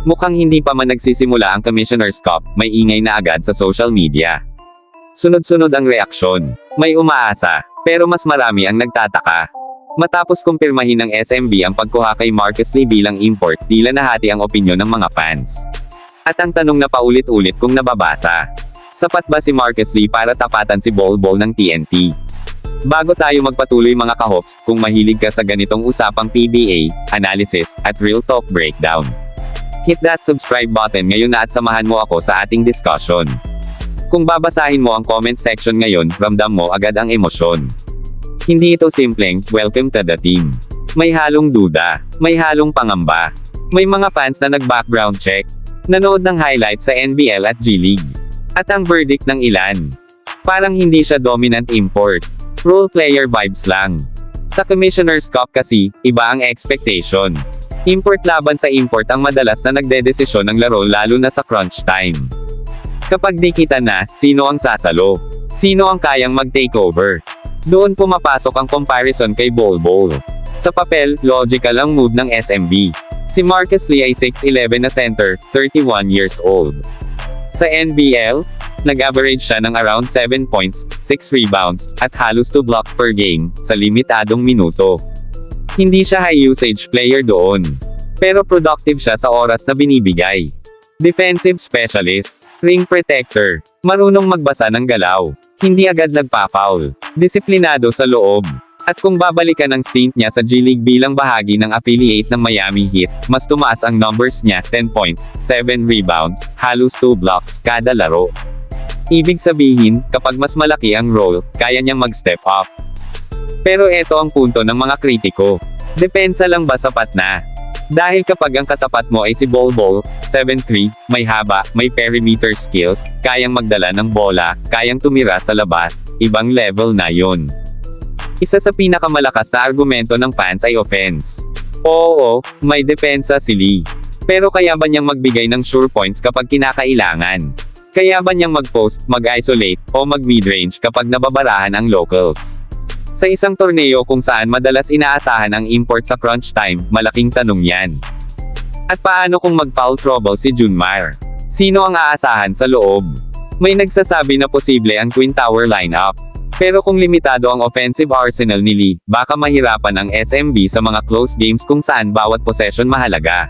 Mukhang hindi pa man nagsisimula ang Commissioner's Cup, may ingay na agad sa social media. Sunod-sunod ang reaksyon. May umaasa, pero mas marami ang nagtataka. Matapos kumpirmahin ng SMB ang pagkuha kay Marcus Lee bilang import, tila nahati ang opinyon ng mga fans. At ang tanong na paulit-ulit kung nababasa, sapat ba si Marcus Lee para tapatan si Bol Bol ng TNT? Bago tayo magpatuloy mga kahops, kung mahilig ka sa ganitong usapang PBA, analysis, at real talk breakdown, hit that subscribe button ngayon na at samahan mo ako sa ating discussion. Kung babasahin mo ang comment section ngayon, ramdam mo agad ang emosyon. Hindi ito simpleng, welcome to the team. May halong duda, may halong pangamba. May mga fans na nag-background check, nanood ng highlights sa NBL at G League. At ang verdict ng ilan, parang hindi siya dominant import. Role player vibes lang. Sa Commissioner's Cup kasi, iba ang expectation. Import laban sa import ang madalas na nagdedesisyon ng laro lalo na sa crunch time. Kapag dikita na, sino ang sasalo? Sino ang kayang mag-takeover? Doon pumapasok ang comparison kay Bol Bol. Sa papel, logical ang move ng SMB. Si Marcus Lee ay 6'11 na center, 31 years old. Sa NBL, nag-average siya ng around 7 points, 6 rebounds, at halos 2 blocks per game, sa limitadong minuto. Hindi siya high-usage player doon. Pero productive siya sa oras na binibigay. Defensive specialist, ring protector, marunong magbasa ng galaw, hindi agad nagpa-foul, disiplinado sa loob. At kung babalikan ang stint niya sa G League bilang bahagi ng affiliate ng Miami Heat, mas tumaas ang numbers niya, 10 points, 7 rebounds, halos 2 blocks kada laro. Ibig sabihin, kapag mas malaki ang role, kaya niyang mag-step up. Pero eto ang punto ng mga kritiko. Depensa lang ba sapat na? Dahil kapag ang katapat mo ay si Bol Bol, 7'3", may haba, may perimeter skills, kayang magdala ng bola, kayang tumira sa labas, ibang level na yon. Isa sa pinakamalakas na argumento ng fans ay offense. Oo, may depensa si Lee. Pero kaya ba niyang magbigay ng sure points kapag kinakailangan? Kaya ba niyang mag-post, mag-isolate, o mag-midrange kapag nababarahan ang locals? Sa isang torneo kung saan madalas inaasahan ang import sa crunch time, malaking tanong yan. At paano kung mag-foul trouble si Junmar? Sino ang aasahan sa loob? May nagsasabi na posible ang Twin Tower lineup. Pero kung limitado ang offensive arsenal ni Lee, baka mahirapan ang SMB sa mga close games kung saan bawat possession mahalaga.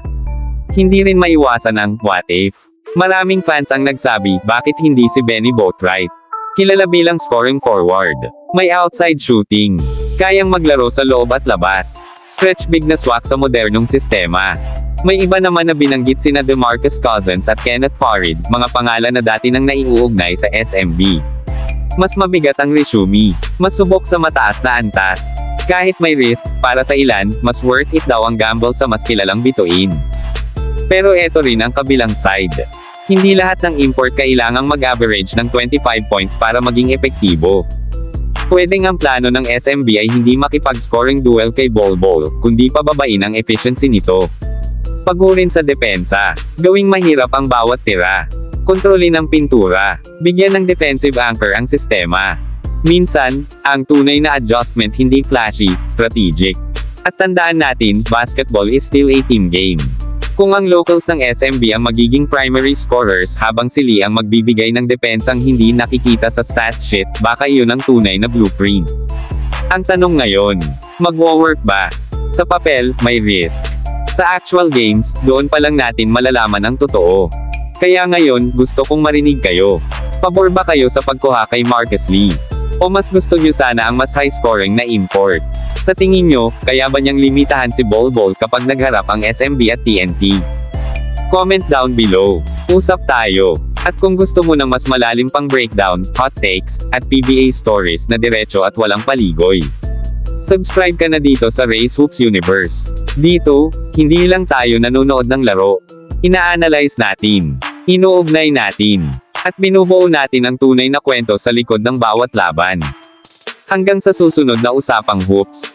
Hindi rin maiwasan ang what if. Maraming fans ang nagsabi, bakit hindi si Benny Boatwright? Kilala bilang scoring forward. May outside shooting. Kayang maglaro sa loob at labas. Stretch big na swak sa modernong sistema. May iba naman na binanggit sina DeMarcus Cousins at Kenneth Farid, mga pangalan na dati nang naiuugnay sa SMB. Mas mabigat ang resume. Mas subok sa mataas na antas. Kahit may risk, para sa ilan, mas worth it daw ang gamble sa mas kilalang bituin. Pero eto rin ang kabilang side. Hindi lahat ng import kailangang mag-average ng 25 points para maging epektibo. Pwedeng ang plano ng SMB ay hindi makipag-scoring duel kay Bol Bol, kundi pababain ang efficiency nito. Pagurin sa depensa. Gawing mahirap ang bawat tira. Kontrolin ang pintura. Bigyan ng defensive anchor ang sistema. Minsan, ang tunay na adjustment hindi flashy, strategic. At tandaan natin, basketball is still a team game. Kung ang locals ng SMB ang magiging primary scorers habang si Lee ang magbibigay ng depensang hindi nakikita sa stats sheet, baka iyon ang tunay na blueprint. Ang tanong ngayon, magwo-work ba? Sa papel, may risk. Sa actual games, doon pa lang natin malalaman ang totoo. Kaya ngayon, gusto kong marinig kayo. Pabor ba kayo sa pagkuha kay Marcus Lee? O mas gusto nyo sana ang mas high-scoring na import? Sa tingin nyo, kaya ba niyang limitahan si Bol Bol kapag nagharap ang SMB at TNT? Comment down below. Usap tayo. At kung gusto mo ng mas malalim pang breakdown, hot takes, at PBA stories na diretso at walang paligoy, subscribe ka na dito sa Race Hoops Universe. Dito, hindi lang tayo nanonood ng laro. Ina-analyze natin, inuugnay natin, at binubuo natin ang tunay na kwento sa likod ng bawat laban. Hanggang sa susunod na usapang hoops.